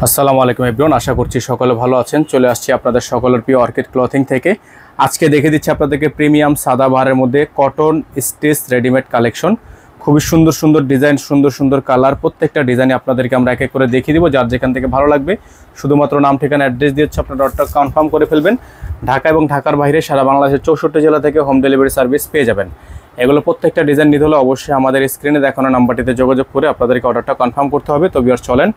আসসালামু আলাইকুম এভরিওয়ান, আশা করছি সকলে ভালো আছেন। চলে আসছি আপনাদের সকলের প্রিয় অর্কিড ক্লথিং থেকে। আজকে দেখে দিচ্ছি আপনাদেরকে প্রিমিয়াম সাদাবাহারের মধ্যে কটন স্টিচ রেডিমেড কালেকশন। খুবই সুন্দর সুন্দর ডিজাইন, সুন্দর সুন্দর কালার, প্রত্যেকটা ডিজাইনে আপনাদেরকে আমরা এক এক করে দেখিয়ে দিব। যার যেখান থেকে ভালো লাগবে শুধুমাত্র নাম ঠিকানা অ্যাড্রেস দিয়ে হচ্ছে আপনার অর্ডারটা কনফার্ম করে ফেলবেন। ঢাকা এবং ঢাকার বাইরে সারা বাংলাদেশের 64 জেলা থেকে হোম ডেলিভারি সার্ভিস পেয়ে যাবেন। এগুলো প্রত্যেকটা ডিজাইন নিতে হলে অবশ্যই আমাদের স্ক্রিনে দেখানো নাম্বারটিতে যোগাযোগ করে আপনাদেরকে অর্ডারটা কনফার্ম করতে হবে। তো ভিউয়ার্স চলেন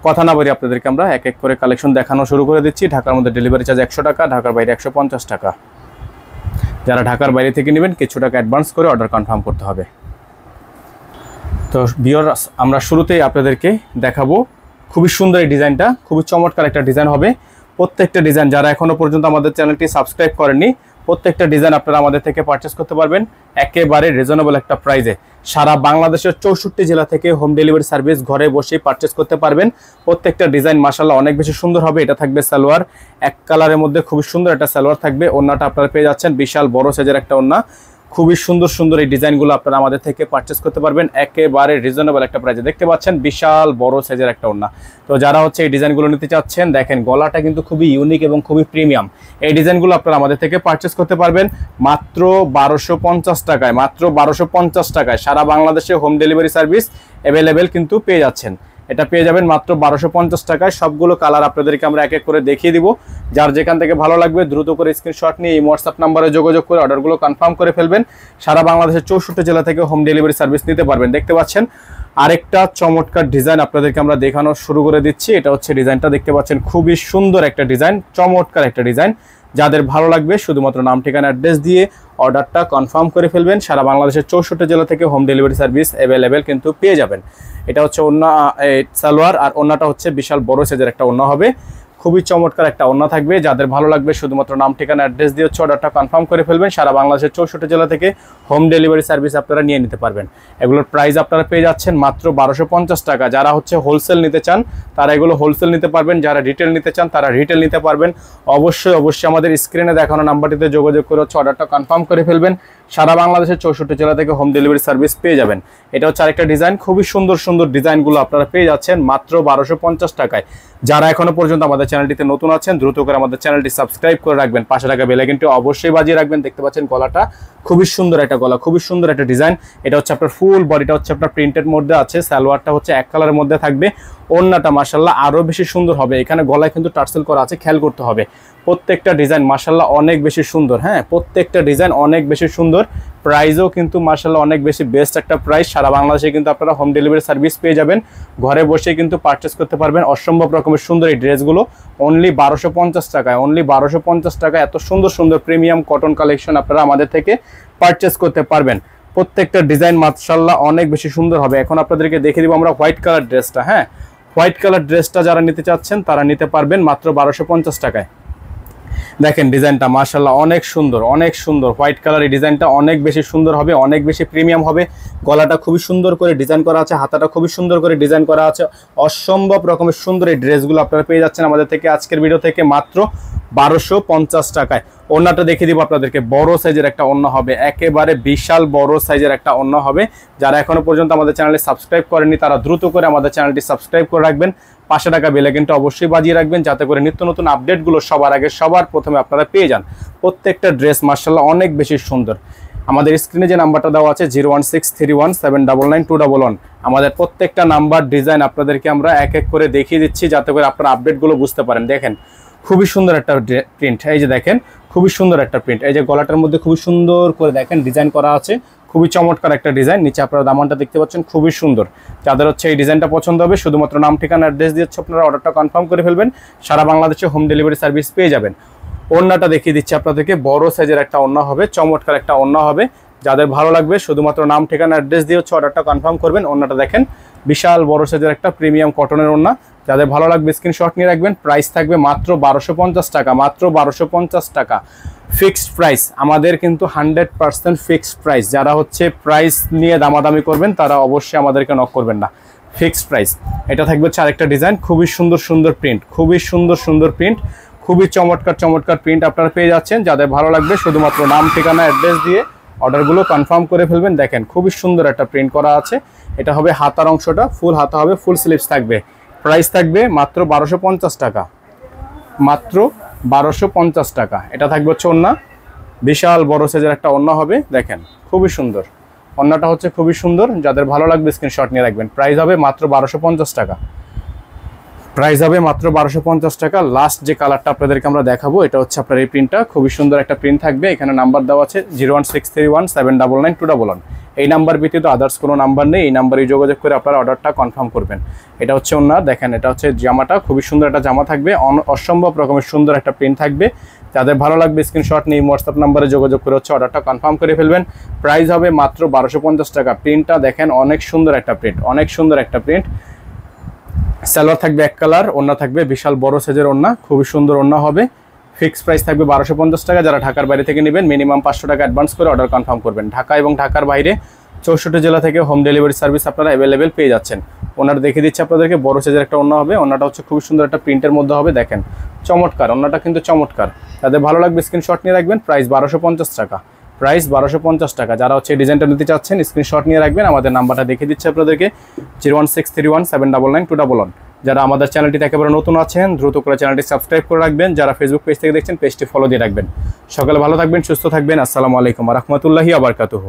কথা না বলি আপনাদেরকে আমরা এক এক করে কালেকশন দেখানো শুরু করে দিচ্ছি। ঢাকার মধ্যে ডেলিভারি চার্জ 100 টাকা, ঢাকার বাইরে 150 টাকা। যারা ঢাকার বাইরে থেকে নেবেন কিছু টাকা অ্যাডভান্স করে অর্ডার কনফার্ম করতে হবে। তো ভিউয়ার্স আমরা শুরুতেই আপনাদেরকে দেখাবো খুবই সুন্দর এই ডিজাইনটা, খুবই চমৎকার একটা ডিজাইন হবে। প্রত্যেকটা ডিজাইন যারা এখনও পর্যন্ত আমাদের চ্যানেলটি সাবস্ক্রাইব করেননি, প্রত্যেকটা ডিজাইন আপনারা আমাদের থেকে পারচেস করতে পারবেন একেবারে রিজনেবল একটা প্রাইসে। সারা বাংলাদেশের 64 জেলা থেকে হোম ডেলিভারি সার্ভিস ঘরে বসেই পারচেস করতে পারবেন। প্রত্যেকটা ডিজাইন মাশাআল্লাহ অনেক বেশি সুন্দর হবে। এটা থাকবে সালোয়ার, এক কালারের মধ্যে খুবই সুন্দর একটা সালোয়ার থাকবে। ওড়নাটা আপনারা পেয়ে যাচ্ছেন বিশাল বড় সাইজের একটা ওড়না। খুবই সুন্দর সুন্দর এই ডিজাইনগুলো আপনারা আমাদের থেকে পারচেস করতে পারবেন একেবারে রিজনেবল একটা প্রাইসে। দেখতে পাচ্ছেন বিশাল বড় সাইজের একটা ওড়না। তো যারা হচ্ছে এই ডিজাইনগুলো নিতে চাচ্ছেন, দেখেন গলাটা কিন্তু খুবই ইউনিক এবং খুবই প্রিমিয়াম। এই ডিজাইনগুলো আপনারা আমাদের থেকে পারচেস করতে পারবেন মাত্র 1250 টাকায়। মাত্র 1250 টাকায় সারা বাংলাদেশে হোম ডেলিভারি সার্ভিস অ্যাভেলেবেল কিন্তু পেয়ে যাচ্ছেন। এটা পেয়ে যাবেন মাত্র 1250 টাকায়। সবগুলো কালার আপনাদেরকে আমরা এক এক করে দেখিয়ে দিব। যার যেখান থেকে ভালো লাগবে দ্রুত করে স্ক্রিনশট নিয়ে এই হোয়াটসঅ্যাপ নাম্বারে যোগাযোগ করে অর্ডারগুলো কনফার্ম করে ফেলবেন। সারা বাংলাদেশের 64 জেলা থেকে হোম ডেলিভারি সার্ভিস নিতে পারবেন। দেখতে পাচ্ছেন আরেকটা চমৎকার ডিজাইন আপনাদেরকে আমরা দেখানো শুরু করে দিচ্ছি। এটা হচ্ছে ডিজাইনটা, দেখতে পাচ্ছেন খুবই সুন্দর একটা ডিজাইন, চমৎকার একটা ডিজাইন। যাদের ভালো লাগবে শুধুমাত্র নাম ঠিকানা অ্যাড্রেস দিয়ে অর্ডারটা কনফার্ম করে ফেলবেন। সারা বাংলাদেশের 64 জেলা থেকে হোম ডেলিভারি সার্ভিস অ্যাভেলেবেল কিন্তু পেয়ে যাবেন। এটা হচ্ছে ওড়না, সালোয়ার, আর ওড়নাটা হচ্ছে বিশাল বড় সাইজের একটা ওড়না হবে। খুবই চমৎকার একটা ওড়না থাকবে। যাদের ভালো লাগবে শুধুমাত্র নাম ঠিকানা অ্যাড্রেস দিয়ে হচ্ছে অর্ডারটা কনফার্ম করে ফেলবেন। সারা বাংলাদেশের 64 জেলা থেকে হোম ডেলিভারি সার্ভিস আপনারা নিয়ে নিতে পারবেন। এগুলোর প্রাইস আপনারা পেয়ে যাচ্ছেন মাত্র 1250 টাকা। যারা হচ্ছে হোলসেল নিতে চান তারা এগুলো হোলসেল নিতে পারবেন, যারা রিটেল নিতে চান তারা রিটেল নিতে পারবেন। অবশ্যই আমাদের স্ক্রিনে দেখানো নাম্বারটিতে যোগাযোগ করে হচ্ছে অর্ডারটা কনফার্ম করে ফেলবেন। সারা বাংলাদেশের 64 জেলা থেকে হোম ডেলিভারি সার্ভিস পেয়ে যাবেন। এটা হচ্ছে আরেকটা ডিজাইন, খুবই সুন্দর সুন্দর ডিজাইনগুলো আপনারা পেয়ে যাচ্ছেন মাত্র 1250 টাকায়। যারা এখনো পর্যন্ত আমাদের চ্যানেলটিতে নতুন আছেন দ্রুত করে আমাদের চ্যানেলটি সাবস্ক্রাইব করে রাখবেন, পাশে থাকা বেল আইকনটি অবশ্যই বাজিয়ে রাখবেন। দেখতে পাচ্ছেন গলাটা খুবই সুন্দর একটা গলা, খুবই সুন্দর একটা ডিজাইন। এটা হচ্ছে আপনার ফুল বডিটা হচ্ছে আপনার প্রিন্টেড মধ্যে আছে, সালোয়ারটা হচ্ছে এক কালারের মধ্যে থাকবে। ওড়নাটা মাশাআল্লাহ আরো বেশি সুন্দর হবে। এখানে গলায় কিন্তু টার্সেল করা আছে, খেয়াল করতে হবে। প্রত্যেকটা ডিজাইন মাশাআল্লাহ অনেক বেশি সুন্দর। হ্যাঁ, প্রত্যেকটা ডিজাইন অনেক বেশি সুন্দর। প্রাইসও কিন্তু মাশাআল্লাহ অনেক বেশি বেস্ট একটা প্রাইস। সারা বাংলাদেশে কিন্তু আপনারা হোম ডেলিভারি সার্ভিস পেয়ে যাবেন। ঘরে বসে কিন্তু পারচেস করতে পারবেন অসম্ভব রকমের সুন্দর এই ড্রেসগুলো অনলি 1250 টাকায়। অনলি 1250 টাকায় এত সুন্দর সুন্দর প্রিমিয়াম কটন কালেকশন আপনারা আমাদের থেকে পারচেস করতে পারবেন। প্রত্যেকটা ডিজাইন মাশাআল্লাহ অনেক বেশি সুন্দর হবে। এখন আপনাদেরকে দেখে দিব আমরা হোয়াইট কালার ড্রেসটা। হ্যাঁ, হোয়াইট কালার ড্রেসটা যারা নিতে চাচ্ছেন তারা নিতে পারবেন মাত্র 1250 টাকায়। দেখেন ডিজাইনটা মাশাআল্লাহ অনেক সুন্দর, অনেক সুন্দর। হোয়াইট কালার এই ডিজাইনটা অনেক বেশি সুন্দর হবে, অনেক বেশি প্রিমিয়াম হবে। গলাটা খুবই সুন্দর করে ডিজাইন করা আছে, হাতাটা খুবই সুন্দর করে ডিজাইন করা আছে। অসম্ভব রকমের সুন্দর এই ড্রেসগুলো আপনারা পেয়ে যাচ্ছেন আমাদের থেকে আজকের ভিডিও থেকে মাত্র 1250 টাকায়। ওড়নাটা দেখিয়ে দিব আপনাদেরকে, বড় সাইজের একটা ওড়না হবে, একেবারে বিশাল বড় সাইজের একটা ওড়না হবে। যারা এখনো পর্যন্ত আমাদের চ্যানেলে সাবস্ক্রাইব করেননি তারা দ্রুত করে আমাদের চ্যানেলটি সাবস্ক্রাইব করে রাখবেন, পাশে টাকা বেল আইকনটা অবশ্যই বাজিয়ে রাখবেন যাতে করে নিত্য নতুন আপডেটগুলো সবার আগে সবার প্রথমে আপনারা পেয়ে যান। প্রত্যেকটা ড্রেস মাশাআল্লাহ অনেক বেশি সুন্দর। আমাদের স্ক্রিনে যে নাম্বারটা দেওয়া আছে 01631799211, আমাদের প্রত্যেকটা নাম্বার ডিজাইন আপনাদেরকে আমরা এক এক করে দেখিয়ে দিচ্ছি যাতে করে আপনারা আপডেটগুলো বুঝতে পারেন। দেখেন খুবই সুন্দর একটা প্রিন্ট, এই যে দেখেন খুবই সুন্দর একটা প্রিন্ট। এই যে গলাটার মধ্যে খুবই সুন্দর করে দেখেন ডিজাইন করা আছে, খুবই চমৎকার একটা ডিজাইন। নিচে আপনারা দামানটা দেখতে পাচ্ছেন খুবই সুন্দর। যাদের হচ্ছে এই ডিজাইনটা পছন্দ হবে শুধুমাত্র নাম ঠিকানা অ্যাড্রেস দিয়ে আপনারা অর্ডারটা কনফার্ম করে ফেলবেন। সারা বাংলাদেশে হোম ডেলিভারি সার্ভিস পেয়ে যাবেন। ওড়নাটা দেখিয়ে দিচ্ছি আপনাদেরকে, বড় সাইজের একটা ওড়না হবে, চমৎকার একটা ওড়না হবে। যাদের ভালো লাগবে শুধুমাত্র নাম ঠিকানা অ্যাড্রেস দিয়ে হচ্ছে অর্ডারটা কনফার্ম করবেন। ওড়নাটা দেখেন বিশাল বড় সাইজের একটা প্রিমিয়াম কটনের ওড়না। যাদের ভালো লাগবে স্ক্রিনশট নিয়ে রাখবেন। প্রাইস থাকবে মাত্র 1250 টাকা, মাত্র 1250 টাকা ফিক্সড প্রাইস। আমাদের কিন্তু 100% ফিক্সড প্রাইস। যারা হচ্ছে প্রাইস নিয়ে দামাদামি করবেন তারা অবশ্যই আমাদেরকে নক করবেন না, ফিক্সড প্রাইস। এটা থাকবে হচ্ছে আরেকটা ডিজাইন, খুবই সুন্দর সুন্দর প্রিন্ট, খুবই সুন্দর সুন্দর প্রিন্ট, খুবই চমৎকার চমৎকার প্রিন্ট আপনারা পেয়ে যাচ্ছেন। যাদের ভালো লাগবে শুধুমাত্র নাম ঠিকানা অ্যাড্রেস দিয়ে অর্ডারগুলো কনফার্ম করে ফেলবেন। দেখেন খুবই সুন্দর একটা প্রিন্ট করা আছে। এটা হবে হাতার অংশটা, ফুল হাতা হবে, ফুল স্লিভস থাকবে। প্রাইস থাকবে মাত্র 1250 টাকা, মাত্র 1250 টাকা। এটা থাকবে হচ্ছে ওড়না, বিশাল বড় সাইজের একটা ওড়না হবে, দেখেন খুবই সুন্দর। ওড়নাটা হচ্ছে খুবই সুন্দর, যাদের ভালো লাগবে স্ক্রিনশট নিয়ে রাখবেন। প্রাইস হবে মাত্র 1250 টাকা, প্রাইস হবে মাত্র 1250 টাকা। লাস্ট যে কালারটা আপনাদেরকে আমরা দেখাবো, এটা হচ্ছে আপনার এই প্রিন্টটা, খুবই সুন্দর একটা প্রিন্ট থাকবে। এখানে নাম্বার দেওয়া আছে 01631799299। এই নাম্বার ব্যতীত আদার্স কোনো নাম্বার নেই, এই নাম্বারে যোগাযোগ করে আপনারা অর্ডারটা কনফার্ম করবেন। এটা হচ্ছে ওড়না, দেখেন এটা হচ্ছে জামাটা, খুবই সুন্দর একটা জামা থাকবে, অসম্ভব রকমের সুন্দর একটা প্রিন্ট থাকবে। যাদের ভালো লাগবে স্ক্রিনশট নিয়ে হোয়াটসঅ্যাপ নাম্বারে যোগাযোগ করে হচ্ছে অর্ডারটা কনফার্ম করে ফেলবেন। প্রাইস হবে মাত্র 1250 টাকা। প্রিন্টটা দেখেন অনেক সুন্দর একটা প্রিন্ট, অনেক সুন্দর একটা প্রিন্ট। সালোয়ার থাকবে এক কালার, ওড়না থাকবে বিশাল বড় সাইজের ওড়না, খুবই সুন্দর ওড়না হবে। ফিক্স প্রাইস থাকবে 1250 টাকা। যারা ঢাকার বাইরে থেকে নেবেন মিনিমাম 500 টাকা অ্যাডভান্স করে অর্ডার কনফার্ম করবেন। ঢাকা এবং ঢাকার বাইরে 64 জেলা থেকে হোম ডেলিভারি সার্ভিস আপনারা অ্যাভেলেবেল পেয়ে যাচ্ছেন। ওনার দেখে দিচ্ছি আপনাদেরকে, বড় সাইজের একটা ওড়না হবে। ওড়নাটা হচ্ছে খুবই সুন্দর একটা প্রিন্টের মধ্যে হবে, দেখেন চমৎকার, ওড়নাটা কিন্তু চমৎকার। তাদের ভালো লাগবে স্ক্রিনশট নিয়ে রাখবেন। প্রাইস 1250 টাকা, প্রাইস 1250 টাকা। যারা হচ্ছে ডিজাইনটা নিতে চাচ্ছেন স্ক্রিনশট নিয়ে রাখবেন। আমাদের নাম্বারটা দেখে দিচ্ছি আপনাদেরকে 01631799299। যারা আমাদের চ্যানেলটিতে একেবারে নতুন আছেন দ্রুত করে চ্যানেলটি সাবস্ক্রাইব করে রাখবেন। যারা ফেসবুক পেজ থেকে দেখছেন পেজটি ফলো দিয়ে রাখবেন। সকালে ভালো থাকবেন, সুস্থ থাকবেন। আসসালামু আলাইকুম ওয়া রাহমাতুল্লাহি ওয়া বারাকাতুহু।